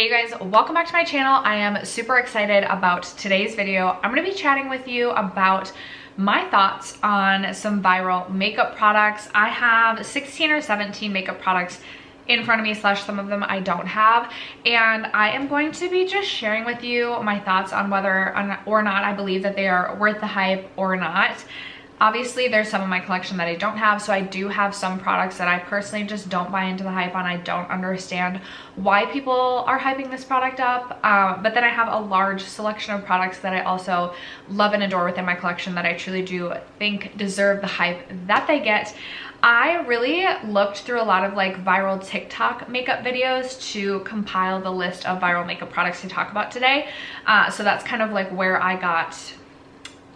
Hey you guys, welcome back to my channel. I am super excited about today's video. I'm going to be chatting with you about my thoughts on some viral makeup products. I have 16 or 17 makeup products in front of me, slash some of them I don't have, and I am going to be just sharing with you my thoughts on whether or not I believe that they are worth the hype or not. Obviously, there's some of my collection that I don't have, so I do have some products that I personally just don't buy into the hype on. I don't understand why people are hyping this product up, but then I have a large selection of products that I also love and adore within my collection that I truly do think deserve the hype that they get. I really looked through a lot of like viral TikTok makeup videos to compile the list of viral makeup products to talk about today. So that's kind of like where I got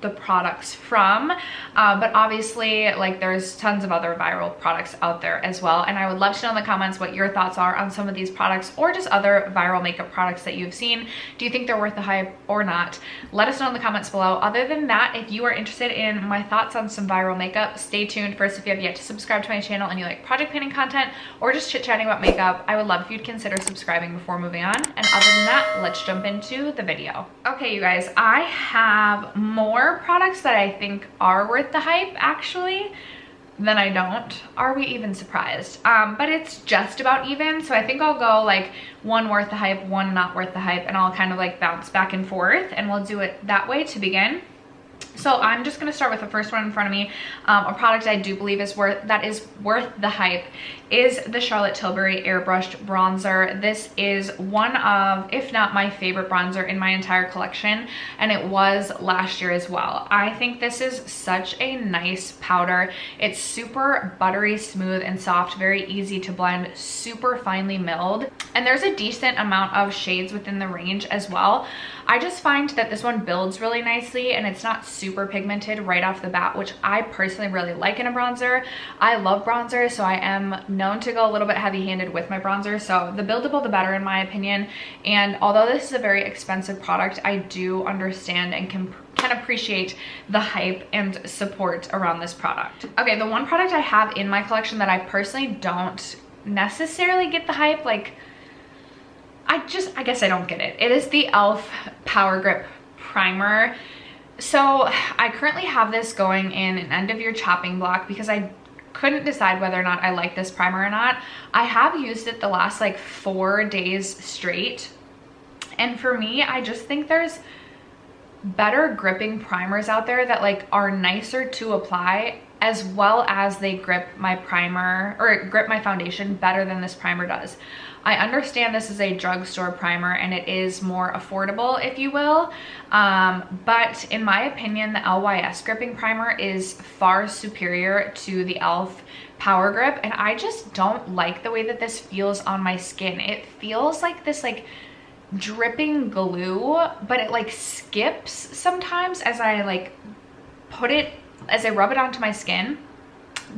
the products from, but obviously like there's tons of other viral products out there as well, and I would love to know in the comments what your thoughts are on some of these products or just other viral makeup products that you've seen. Do you think they're worth the hype or not? Let us know in the comments below. Other than that, if you are interested in my thoughts on some viral makeup, stay tuned. First, if you have yet to subscribe to my channel and you like project painting content or just chit-chatting about makeup, I would love if you'd consider subscribing before moving on. And other than that, let's jump into the video. Okay, you guys, I have more products that I think are worth the hype actually than I don't. Are we even surprised? But it's just about even, so I think I'll go like one worth the hype, one not worth the hype, and I'll kind of like bounce back and forth, and we'll do it that way to begin. So I'm just going to start with the first one in front of me. A product I do believe is worth the hype is the Charlotte Tilbury Airbrushed Bronzer. This is one of, if not my favorite bronzer in my entire collection, and it was last year as well. I think this is such a nice powder. It's super buttery smooth and soft, very easy to blend, super finely milled, and there's a decent amount of shades within the range as well. I just find that this one builds really nicely and it's not super pigmented right off the bat, which I personally really like in a bronzer. I love bronzer, so I am known to go a little bit heavy-handed with my bronzer, so the buildable the better in my opinion. And although this is a very expensive product, I do understand and can appreciate the hype and support around this product. Okay, the one product I have in my collection that I personally don't necessarily get the hype, like I guess I don't get it. It is the e.l.f. Power Grip Primer. So I currently have this going in an end of year chopping block because I couldn't decide whether or not I like this primer or not. I have used it the last like 4 days straight, and for me, I just think there's better gripping primers out there that like are nicer to apply, as well as they grip my primer or grip my foundation better than this primer does. I understand this is a drugstore primer and it is more affordable, if you will, but in my opinion, the LYS gripping primer is far superior to the e.l.f. Power Grip, and I just don't like the way that this feels on my skin. It feels like this like dripping glue, but it like skips sometimes as I like rub it onto my skin.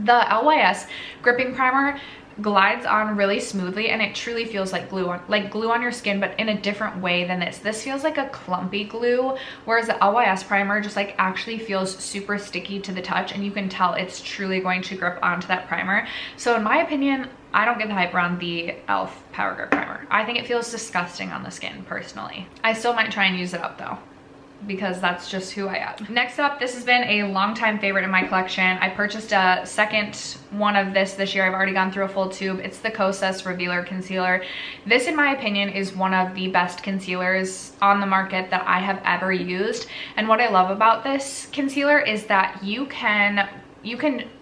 The LYS gripping primer glides on really smoothly and it truly feels like glue on your skin, but in a different way than this. This feels like a clumpy glue, whereas the LYS primer just like actually feels super sticky to the touch, and you can tell it's truly going to grip onto that primer. So in my opinion, I don't get the hype around the e.l.f. Power Grip Primer. I think it feels disgusting on the skin personally. I still might try and use it up though, because that's just who I am. Next up, this has been a longtime favorite in my collection. I purchased a second one of this year. I've already gone through a full tube. It's the Kosas Revealer Concealer. This, in my opinion, is one of the best concealers on the market that I have ever used. And what I love about this concealer is that you can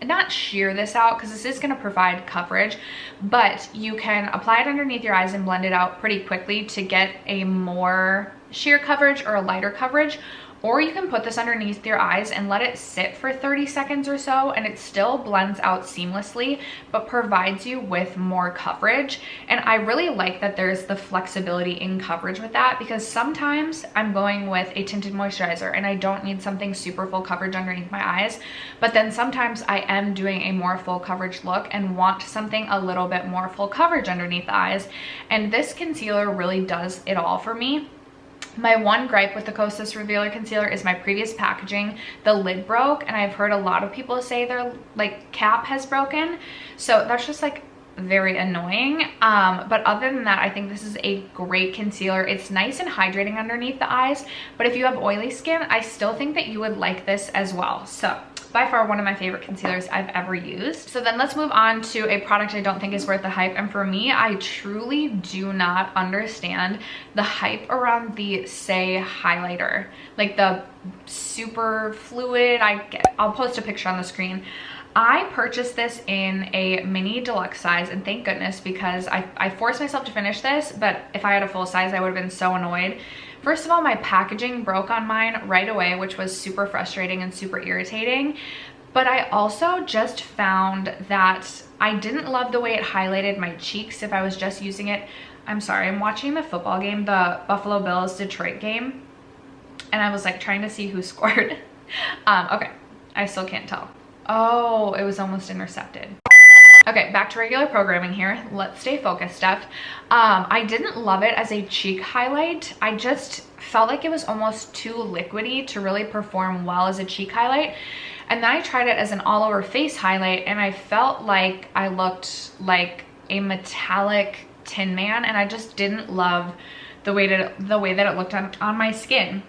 not sheer this out, because this is going to provide coverage, but you can apply it underneath your eyes and blend it out pretty quickly to get a more sheer coverage or a lighter coverage, or you can put this underneath your eyes and let it sit for 30 seconds or so, and it still blends out seamlessly but provides you with more coverage. And I really like that there's the flexibility in coverage with that, because sometimes I'm going with a tinted moisturizer and I don't need something super full coverage underneath my eyes, but then sometimes I am doing a more full coverage look and want something a little bit more full coverage underneath the eyes, and this concealer really does it all for me. My one gripe with the Kosas Revealer Concealer is my previous packaging. The lid broke, and I've heard a lot of people say their like cap has broken. So that's just like very annoying. But other than that, I think this is a great concealer. It's nice and hydrating underneath the eyes, but if you have oily skin, I still think that you would like this as well. So by far one of my favorite concealers I've ever used. So then let's move on to a product I don't think is worth the hype. And for me, I truly do not understand the hype around the Say highlighter, like the super fluid. I'll post a picture on the screen. I purchased this in a mini deluxe size, and thank goodness, because I forced myself to finish this, but if I had a full size, I would have been so annoyed. First of all, my packaging broke on mine right away, which was super frustrating and super irritating. But I also just found that I didn't love the way it highlighted my cheeks if I was just using it. I'm sorry, I'm watching the football game, the Buffalo Bills Detroit game, and I was like trying to see who scored. Okay, I still can't tell. Oh, it was almost intercepted. Okay, back to regular programming here. Let's stay focused, Steph. I didn't love it as a cheek highlight. I just felt like it was almost too liquidy to really perform well as a cheek highlight. And then I tried it as an all over face highlight, and I felt like I looked like a metallic Tin Man, and I just didn't love the way that it looked on my skin.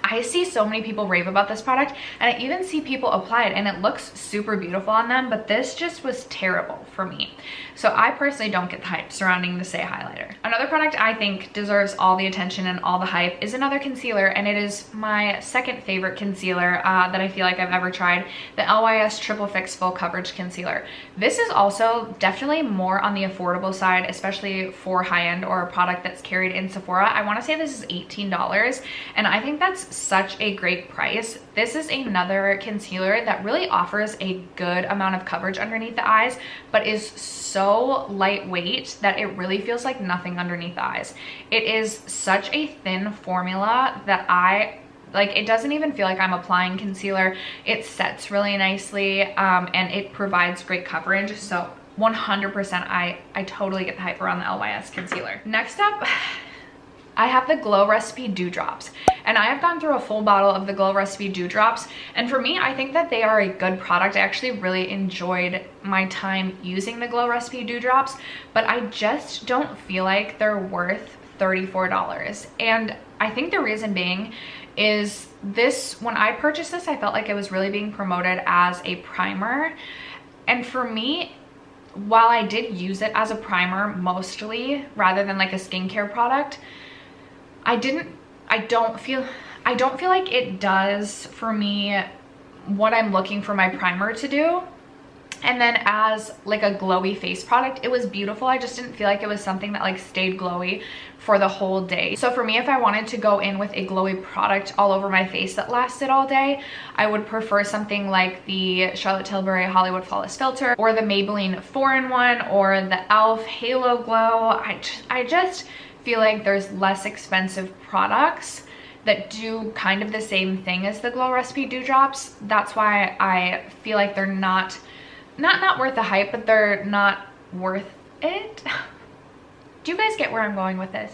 I see so many people rave about this product, and I even see people apply it and it looks super beautiful on them, but this just was terrible for me. So I personally don't get the hype surrounding the Say highlighter. Another product I think deserves all the attention and all the hype is another concealer, and it is my second favorite concealer that I feel like I've ever tried, the LYS Triple Fix Full Coverage Concealer. This is also definitely more on the affordable side, especially for high-end or a product that's carried in Sephora. I want to say this is $18, and I think that's such a great price. This is another concealer that really offers a good amount of coverage underneath the eyes, but is so lightweight that it really feels like nothing underneath the eyes. It is such a thin formula that it doesn't even feel like I'm applying concealer. It sets really nicely, and it provides great coverage. So 100% I totally get the hype around the LYS concealer. Next up, I have the Glow Recipe Dewdrops, and I have gone through a full bottle of the Glow Recipe Dewdrops, and for me, I think that they are a good product. I actually really enjoyed my time using the Glow Recipe Dewdrops, but I just don't feel like they're worth $34. And I think the reason being is when I purchased this, I felt like it was really being promoted as a primer, and for me, while I did use it as a primer mostly rather than like a skincare product, I don't feel like it does for me what I'm looking for my primer to do. And then as like a glowy face product, it was beautiful. I just didn't feel like it was something that like stayed glowy for the whole day. So for me, if I wanted to go in with a glowy product all over my face that lasted all day, I would prefer something like the Charlotte Tilbury Hollywood Flawless Filter, or the Maybelline 4-in-1, or the e.l.f. Halo Glow. I just feel like there's less expensive products that do kind of the same thing as the Glow Recipe Dewdrops. That's why I feel like they're not worth the hype, but they're not worth it. Do you guys get where I'm going with this?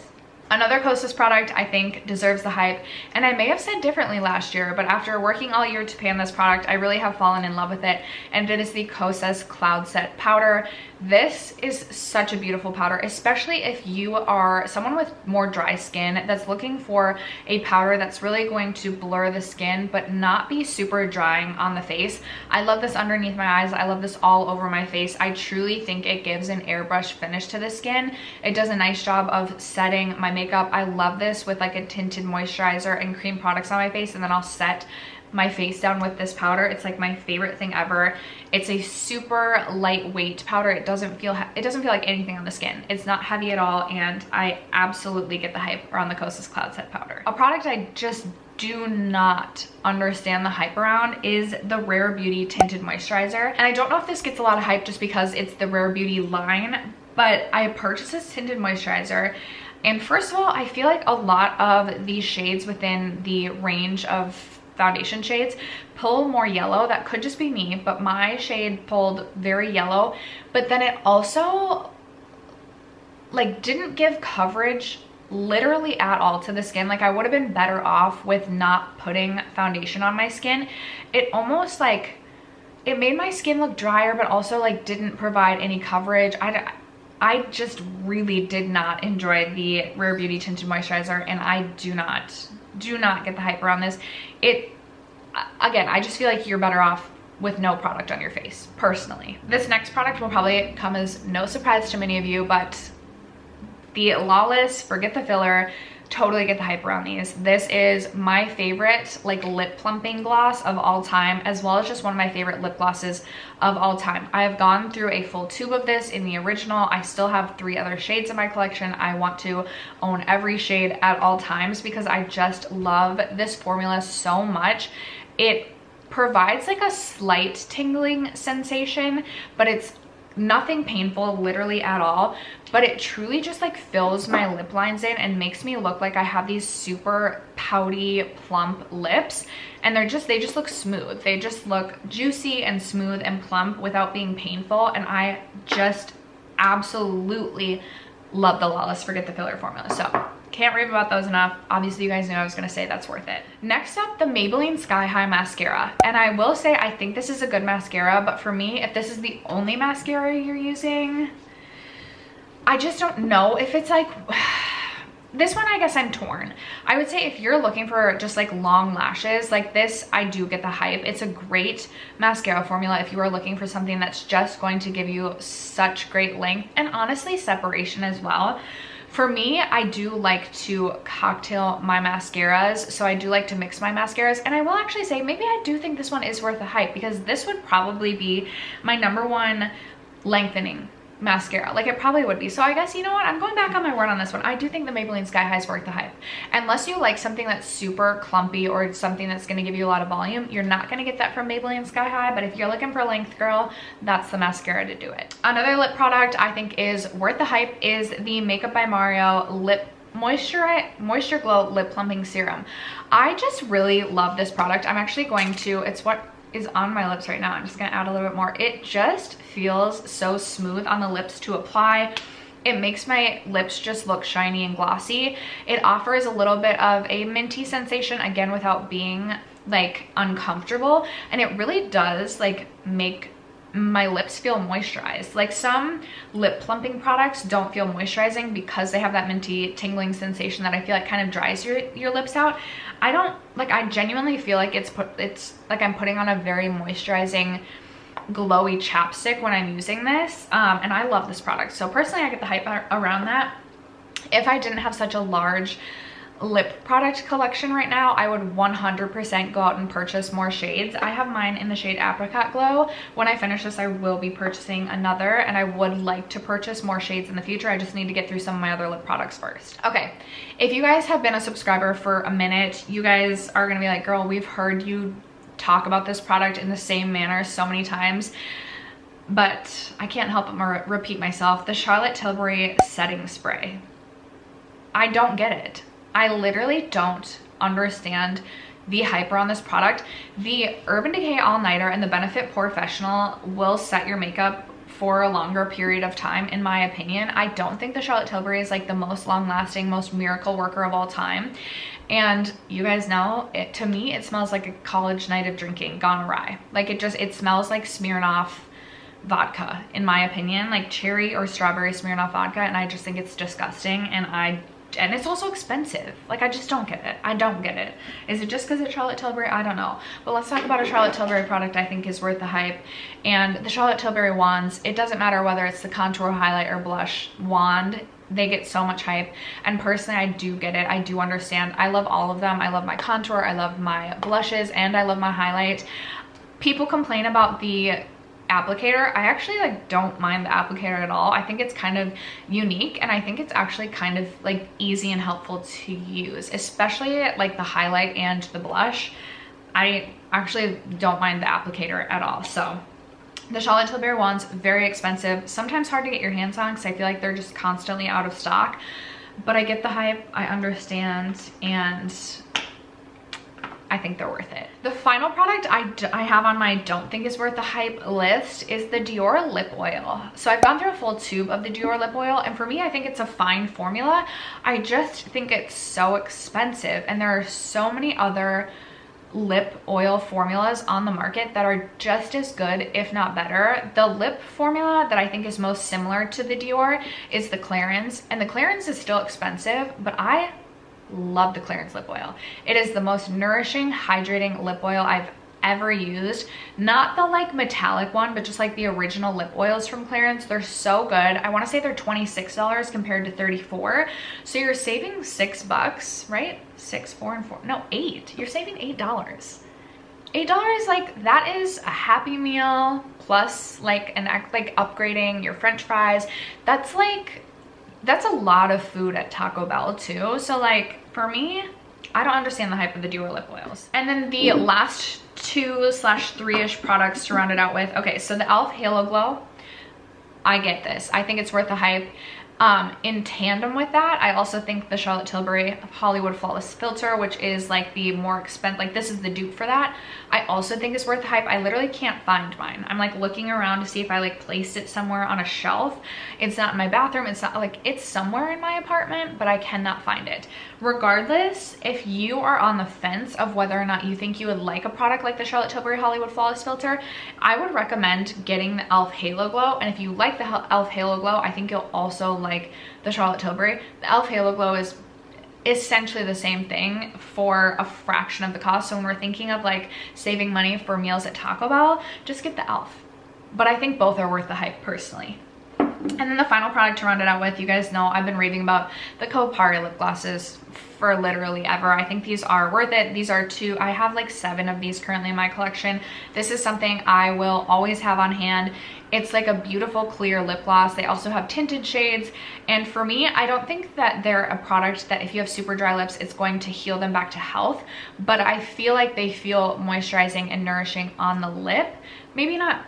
Another Kosas product I think deserves the hype, and I may have said differently last year, but after working all year to pan this product, I really have fallen in love with it, and it is the Kosas Cloud Set Powder. This is such a beautiful powder, especially if you are someone with more dry skin that's looking for a powder that's really going to blur the skin but not be super drying on the face. I love this underneath my eyes. I love this all over my face. I truly think it gives an airbrush finish to the skin. It does a nice job of setting my makeup. I love this with like a tinted moisturizer and cream products on my face, and then I'll set my face down with this powder. It's like my favorite thing ever. It's a super lightweight powder. It doesn't feel like anything on the skin. It's not heavy at all, and I absolutely get the hype around the Kosas Cloud Set Powder. A product I just do not understand the hype around is the Rare Beauty Tinted Moisturizer. And I don't know if this gets a lot of hype just because it's the Rare Beauty line, but I purchased this tinted moisturizer, and first of all, I feel like a lot of these shades within the range of foundation shades pull more yellow. That could just be me, but my shade pulled very yellow. But then it also like didn't give coverage literally at all to the skin. Like I would have been better off with not putting foundation on my skin. It almost like it made my skin look drier, but also like didn't provide any coverage. I just really did not enjoy the Rare Beauty Tinted Moisturizer, and I do not get the hype around this. Again, I just feel like you're better off with no product on your face, personally. This next product will probably come as no surprise to many of you, but the Lawless Forget the Filler, totally get the hype around these. This is my favorite like lip plumping gloss of all time, as well as just one of my favorite lip glosses of all time. I have gone through a full tube of this in the original. I still have 3 other shades in my collection. I want to own every shade at all times because I just love this formula so much. It provides like a slight tingling sensation, but it's nothing painful literally at all, but it truly just like fills my lip lines in and makes me look like I have these super pouty plump lips, and they just look smooth. They just look juicy and smooth and plump without being painful, and I just absolutely love the Lawless Forget the Filler formula. So can't rave about those enough. Obviously you guys knew I was gonna say that's worth it. Next up, the Maybelline Sky High mascara, and I will say I think this is a good mascara, but for me, if this is the only mascara you're using, I just don't know if it's like this one. I guess I'm torn. I would say if you're looking for just like long lashes like this, I do get the hype. It's a great mascara formula if you are looking for something that's just going to give you such great length and honestly separation as well. For me, I do like to cocktail my mascaras, so I do like to mix my mascaras, and I will actually say maybe I do think this one is worth the hype because this would probably be my #1 lengthening mascara. Like it probably would be. So I guess, you know what, I'm going back on my word on this one. I do think the Maybelline Sky High is worth the hype. Unless you like something that's super clumpy or something that's going to give you a lot of volume, you're not going to get that from Maybelline Sky High, but if you're looking for length, girl, that's the mascara to do it. Another lip product I think is worth the hype is the Makeup by Mario Lip Moisture Glow Lip Plumping Serum. I just really love this product. I'm actually going to, it's what is on my lips right now. I'm just gonna add a little bit more. It just feels so smooth on the lips to apply. It makes my lips just look shiny and glossy. It offers a little bit of a minty sensation, again, without being like uncomfortable, and it really does like make my lips feel moisturized. Like some lip plumping products don't feel moisturizing because they have that minty tingling sensation that I feel like kind of dries your lips out. I don't like, I genuinely feel like it's like I'm putting on a very moisturizing glowy chapstick when I'm using this, and I love this product. So personally I get the hype around that. If I didn't have such a large lip product collection right now, I would 100% go out and purchase more shades. I have mine in the shade Apricot Glow. When I finish this, I will be purchasing another, and I would like to purchase more shades in the future. I just need to get through some of my other lip products first. Okay, if you guys have been a subscriber for a minute, you guys are gonna be like, girl, we've heard you talk about this product in the same manner so many times, but I can't help but repeat myself. The Charlotte Tilbury Setting Spray. I don't get it. I literally don't understand the hype around this product. The Urban Decay All Nighter and the Benefit Professional will set your makeup for a longer period of time, in my opinion. I don't think the Charlotte Tilbury is like the most long-lasting, most miracle worker of all time. And you guys know, to me, it smells like a college night of drinking gone awry. Like it smells like Smirnoff vodka, in my opinion, like cherry or strawberry Smirnoff vodka, and I just think it's disgusting, and it's also expensive. Like I just don't get it. I don't get it. Is it just because it's Charlotte Tilbury? I don't know. But let's talk about a Charlotte Tilbury product I think is worth the hype. And the Charlotte Tilbury wands, it doesn't matter whether it's the contour, highlight, or blush wand, they get so much hype. And personally, I do get it. I do understand. I love all of them. I love my contour, I love my blushes, and I love my highlight. People complain about the applicator. I actually like don't mind the applicator at all. I think it's kind of unique, and I think it's actually kind of like easy and helpful to use, especially like the highlight and the blush. I actually don't mind the applicator at all. So the Charlotte Tilbury wands, very expensive, sometimes hard to get your hands on because I feel like they're just constantly out of stock, but I get the hype, I understand, and I think they're worth it. The final product I have on my don't think is worth the hype list is the Dior lip oil. So I've gone through a full tube of the Dior lip oil, and for me, I think it's a fine formula. I just think it's so expensive, and there are so many other lip oil formulas on the market that are just as good, if not better. The lip formula that I think is most similar to the Dior is the Clarins, and the Clarins is still expensive, but I love the Clarins lip oil. It is the most nourishing, hydrating lip oil I've ever used. Not the like metallic one, but just like the original lip oils from Clarins. They're so good. I want to say they're $26 compared to $34. So you're saving $6, right? 6, 4, and 4. No, 8. You're saving $8. $8, like that is a Happy Meal plus like upgrading your French fries. That's a lot of food at Taco Bell too. So like for me, I don't understand the hype of the Dior lip oils. And then the last 2/3-ish products to round it out with. Okay, so the e.l.f. Halo Glow, I get this. I think it's worth the hype. In tandem with that, I also think the Charlotte Tilbury Hollywood Flawless Filter, which is like the more expensive, like this is the dupe for that, I also think is worth the hype. I literally can't find mine. I'm like looking around to see if I like placed it somewhere on a shelf. It's not in my bathroom. It's not like, it's somewhere in my apartment, but I cannot find it. Regardless, if you are on the fence of whether or not you think you would like a product like the Charlotte Tilbury Hollywood Flawless Filter, I would recommend getting the e.l.f. Halo Glow. And if you like the e.l.f. Halo Glow, I think you'll also like the Charlotte Tilbury. The e.l.f. Halo Glow is essentially the same thing for a fraction of the cost. So when we're thinking of like saving money for meals at Taco Bell, just get the e.l.f. But I think both are worth the hype personally. And then the final product to round it out with, you guys know I've been raving about the Kopari lip glosses for literally ever. I think these are worth it. These are I have like 7 of these currently in my collection. This is something I will always have on hand. It's like a beautiful clear lip gloss. They also have tinted shades. And for me, I don't think that they're a product that if you have super dry lips, it's going to heal them back to health. But I feel like they feel moisturizing and nourishing on the lip. Maybe not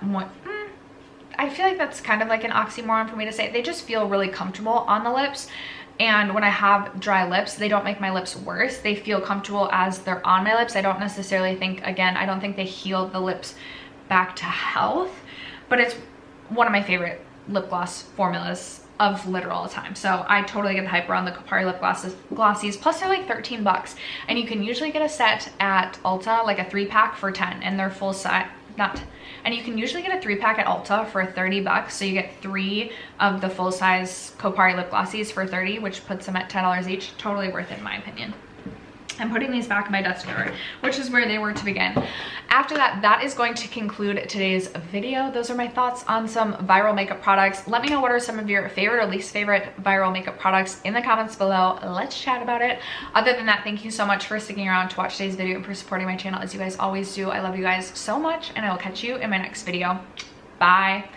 I feel like that's kind of like an oxymoron for me to say. They just feel really comfortable on the lips. And when I have dry lips, they don't make my lips worse. They feel comfortable as they're on my lips. I don't necessarily think, again, I don't think they heal the lips back to health, but it's one of my favorite lip gloss formulas of literal all time. So I totally get the hype around the Kopari lip glossies. Plus they're like $13, and you can usually get a set at Ulta, like a 3-pack for $10, and they're full size. And you can usually get a 3-pack at Ulta for $30. So you get 3 of the full size Kopari lip glossies for $30, which puts them at $10 each. Totally worth it in my opinion. I'm putting these back in my desk drawer, which is where they were to begin. After that, that is going to conclude today's video. Those are my thoughts on some viral makeup products. Let me know what are some of your favorite or least favorite viral makeup products in the comments below. Let's chat about it. Other than that, thank you so much for sticking around to watch today's video and for supporting my channel as you guys always do. I love you guys so much, and I will catch you in my next video. Bye.